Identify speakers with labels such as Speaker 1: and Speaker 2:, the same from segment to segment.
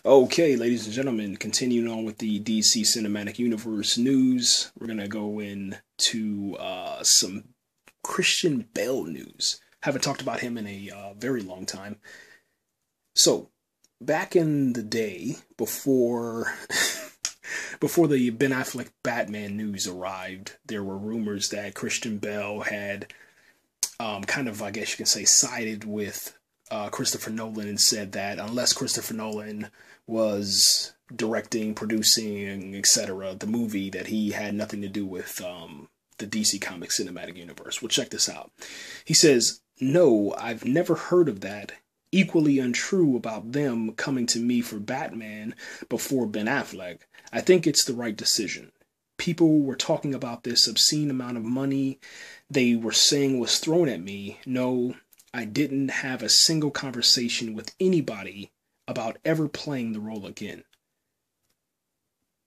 Speaker 1: Okay, ladies and gentlemen, continuing on with the DC Cinematic Universe news, we're going to go into some Christian Bale news. Haven't talked about him in a very long time. So, back in the day, before before the Ben Affleck Batman news arrived, there were rumors that Christian Bale had kind of, I guess you can say, sided with Christopher Nolan and said that unless Christopher Nolan was directing, producing, etc., the movie, that he had nothing to do with the DC Comics Cinematic Universe. Well, check this out. He says, "No, I've never heard of that. Equally untrue about them coming to me for Batman before Ben Affleck. I think it's the right decision. People were talking about this obscene amount of money they were saying was thrown at me. No, I didn't have a single conversation with anybody about ever playing the role again."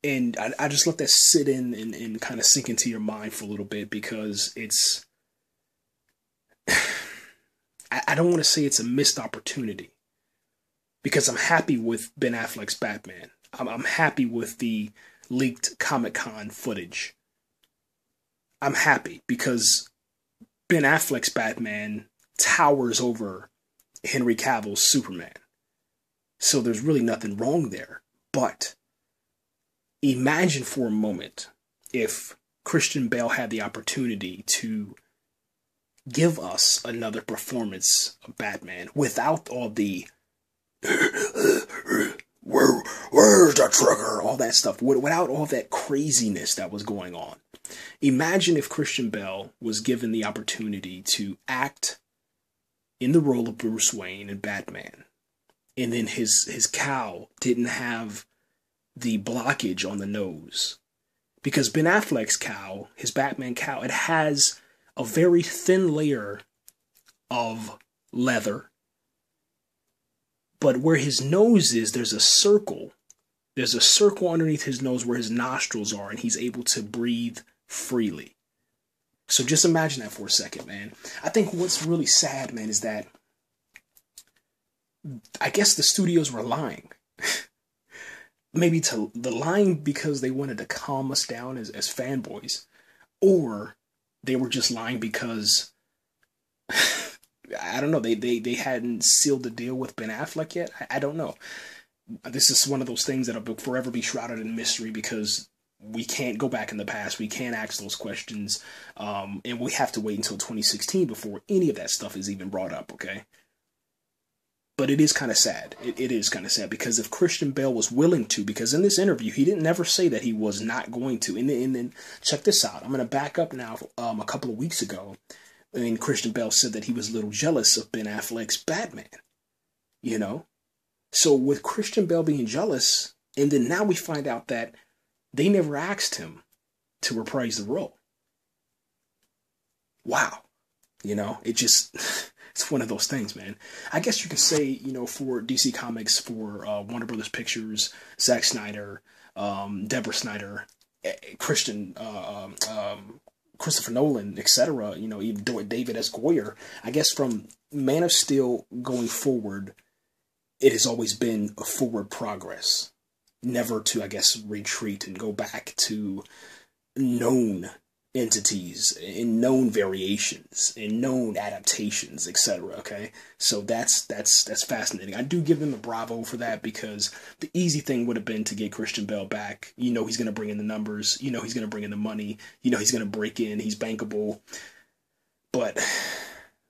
Speaker 1: And I just let that sit in and kind of sink into your mind for a little bit, because it's... I don't want to say it's a missed opportunity, because I'm happy with Ben Affleck's Batman. I'm happy with the leaked Comic-Con footage. I'm happy because Ben Affleck's Batman towers over Henry Cavill's Superman. So there's really nothing wrong there. But imagine for a moment if Christian Bale had the opportunity to give us another performance of Batman without all the where's the trigger, all that stuff, without all that craziness that was going on. Imagine if Christian Bale was given the opportunity to act in the role of Bruce Wayne and Batman, and then his cowl didn't have the blockage on the nose. Because Ben Affleck's cowl, his Batman cowl, it has a very thin layer of leather, but where his nose is, there's a circle. There's a circle underneath his nose where his nostrils are, and he's able to breathe freely. So just imagine that for a second, man. I think what's really sad, man, is that I guess the studios were lying. Maybe the lying because they wanted to calm us down as fanboys, or they were just lying because I don't know, they hadn't sealed the deal with Ben Affleck yet. I don't know. This is one of those things that'll forever be shrouded in mystery, because we can't go back in the past. We can't ask those questions. And we have to wait until 2016 before any of that stuff is even brought up, okay? But it is kind of sad. It is kind of sad, because if Christian Bale was willing to, because in this interview, he didn't never say that he was not going to. And then check this out. I'm going to back up now. A couple of weeks ago, and Christian Bale said that he was a little jealous of Ben Affleck's Batman. You know? So with Christian Bale being jealous, and then now we find out that they never asked him to reprise the role. Wow. You know, it just... It's one of those things, man. I guess you could say, you know, for DC Comics, for Warner Brothers Pictures, Zack Snyder, Deborah Snyder, Christopher Nolan, etc., you know, even David S. Goyer, I guess from Man of Steel going forward, it has always been a forward progress. Never to, I guess, retreat and go back to known entities and known variations and known adaptations, etc. Okay, so that's fascinating. I do give them a bravo for that, because the easy thing would have been to get Christian Bale back. You know, he's going to bring in the numbers. You know, he's going to bring in the money. You know, he's going to break in. He's bankable. But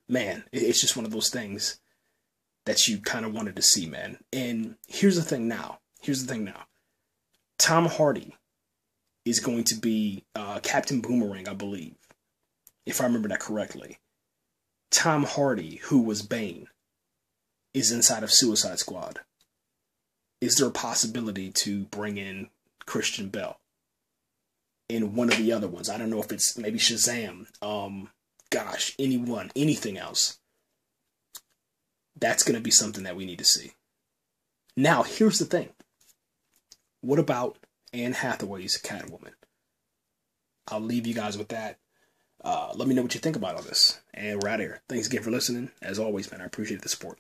Speaker 1: man, it's just one of those things that you kind of wanted to see, man. And here's the thing now. Tom Hardy is going to be Captain Boomerang, I believe, if I remember that correctly. Tom Hardy, who was Bane, is inside of Suicide Squad. Is there a possibility to bring in Christian Bale in one of the other ones? I don't know if it's maybe Shazam. Gosh, anything else. That's going to be something that we need to see. Now, here's the thing. What about Anne Hathaway's Catwoman? I'll leave you guys with that. Let me know what you think about all this. And we're out of here. Thanks again for listening. As always, man, I appreciate the support.